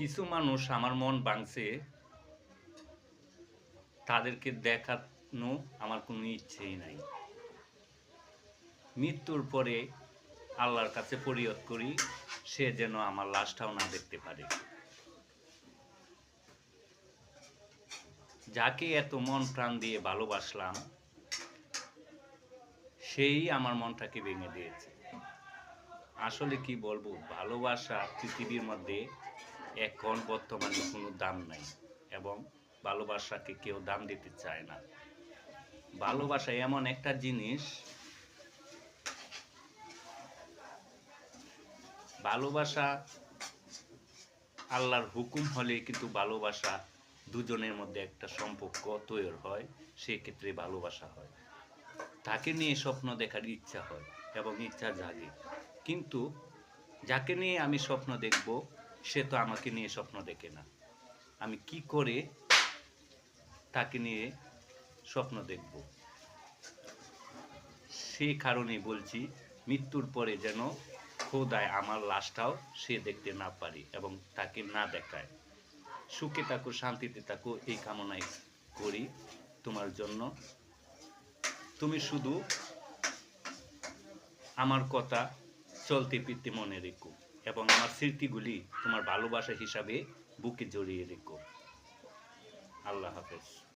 কিছু মানুষ আমার মন ভাঙছে, তাদেরকে দেখানো আমার কোনো ইচ্ছেই নাই। মৃত্যুর পরে আল্লাহর কাছে ফরিয়াদ করি, সে যেন আমার লাশটাও না দেখতে পারে। যাকে এত মন প্রাণ দিয়ে ভালোবাসলাম, সেই আমার মনটাকে ভেঙে দিয়েছে। আসলে কি বলবো, ভালোবাসা পৃথিবীর মধ্যে এখন বর্তমানে কোনো দাম নাই, এবং ভালোবাসাকে কেউ দাম দিতে চায় না। ভালোবাসা এমন একটা জিনিস, ভালোবাসা আল্লাহর হুকুম হলে কিন্তু ভালোবাসা দুজনের মধ্যে একটা সম্পর্ক তৈরি হয়, সেক্ষেত্রে ভালোবাসা হয়। তাকে নিয়ে স্বপ্ন দেখার ইচ্ছা হয় এবং ইচ্ছা জাগে, কিন্তু যাকে নিয়ে আমি স্বপ্ন দেখব সে তো আমাকে নিয়ে স্বপ্ন দেখে না। আমি কি করে তাকে নিয়ে স্বপ্ন দেখব? সেই কারণে বলছি, মৃত্যুর পরে যেন খোদায় আমার লাশটাও সে দেখতে না পারে এবং তাকে না দেখায়। সুখে থাকো, শান্তিতে থাকো, এই কামনাই করি তোমার জন্য। তুমি শুধু আমার কথা চলতে ফিরতে মনে রেখো এবং আমার স্মৃতিগুলি তোমার ভালোবাসা হিসাবে বুকে জড়িয়ে রেখো। আল্লাহ হাফেজ।